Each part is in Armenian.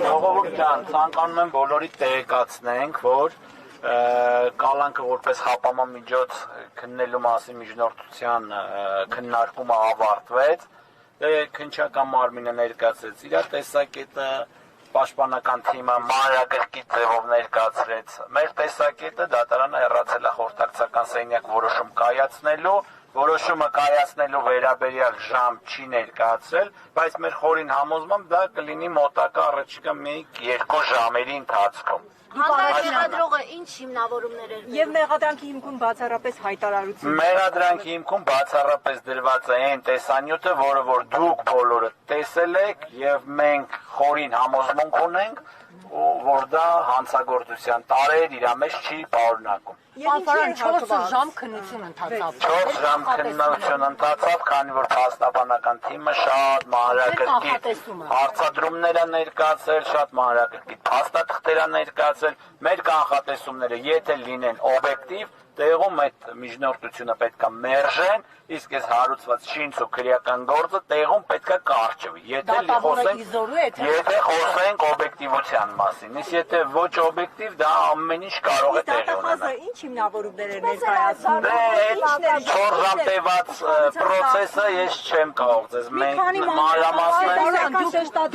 Ժողովուրդ ջան, ցանկանում եմ բոլորի տեղեկացնենք, որ կալանքը որպես խապանման միջոց քննելու մասին միջնորդության քննարկումը ավարտվեց, քննչական մարմինը ներկայացրեց իր տեսակետը, պաշտպանական թիմը մանրակրկիտ ձևով ներկայացրեց մեր տեսակետը, դատարանը հեռացել է խորհրդակցական սենյակ որոշում կայացնելու, որոշումը կայացնելու վերաբերյալ ժամ չի ներկայացրել, բայց մեր խորին համոզմամբ դա կլինի մոտակա առաջիկա 1-2 ժամերի ընթացքում։ Հանրահեղադրողը ինչ հիմնավորումներ էր Եվ մեղադրանքի հիմքում բացառապես հայտարարություն։ Մեղադրանքի հիմքում բացառապես դրված է այն տեսանյութը, որը որ դուք բոլորը տեսել եք եւ մենք խորին համոզմունք ունենք, որ դա հանցագործության տարեր իր մեջ չի պարունակում։ Պարոն 4 ժամ քննություն ընթացավ։ 4 ժամ քննություն ընթացավ, քանի որ փաստաբանական թիմը շատ մանրակրկիտ հարցադրումներ է ներկայացրել, շատ մանրակրկիտ փաստաթղթեր է ներկայացրել, մեր կանխատեսումները եթե լինեն օբյեկտիվ, տեղում այդ միջնորդությունը պետքա մերժեն, իսկ այս հարուցված շինց ու քրեական գործը տեղում պետքա կարճվի։ Եթե խոսենք օբյեկտիվության մասին, իսկ եթե ոչ օբյեկտիվ, դա ամեն ինչ կարող է տեղի ունենալ։ Ինչ հիմնավորումներ էր ներկայացնում։ 4 ժամ տևած process-ը ես չեմ կարող ձեզ մանրամասնել։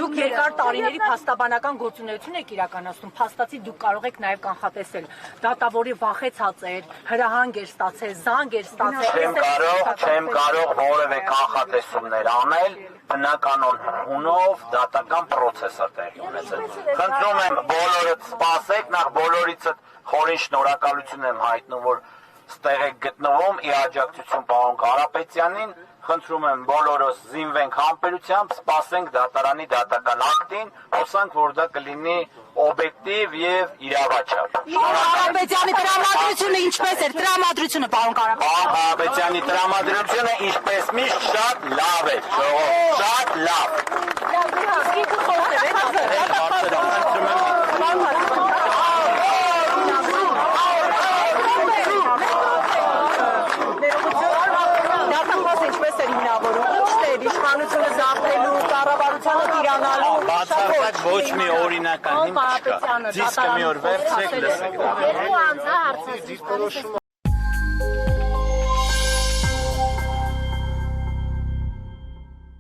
Դուք երկար տարիների փաստաբանական գործունեություն եք իրականացնում, փաստացի դուք կարող եք նաև կանխատեսել դատավորի վախեցած էր, հրահանգ էր ստացել, զանգ էր ստացել։ Չեմ կարող որևէ կանխատեսումներ անել, բնականon հունով դատական process-ը տեղի ունեցել։ Խնդրում եմ բոլորդ սպասեք, նախ բոլորիցդ խորին շնորհակալություն եմ հայտնում, որ ստեղ եք գտնվում, ի աջակցություն պարոն Կարապետյանին, խնդրում եմ բոլորս զինվենք համբերությամբ, սպասենք դատարանի դատական ակտին, հուսանք, որ դա կլինի օբյեկտիվ եւ իրավաչափ։ Կարապետյանի տրամադրությունը ինչպես էր, տրամադրությունը պարոն Կարապետյան։ Պարոն Կարապետյանի տրամադրությունը ինչպես միշտ շատ լավ է, շատ լավ։ Իշխանությունը զավթելու, կառավարությանը տիրանալու Բացարձակ ոչ մի օրինական հիմք չկա։ Դիսկը մի օր վերցրեք, լսեք դա։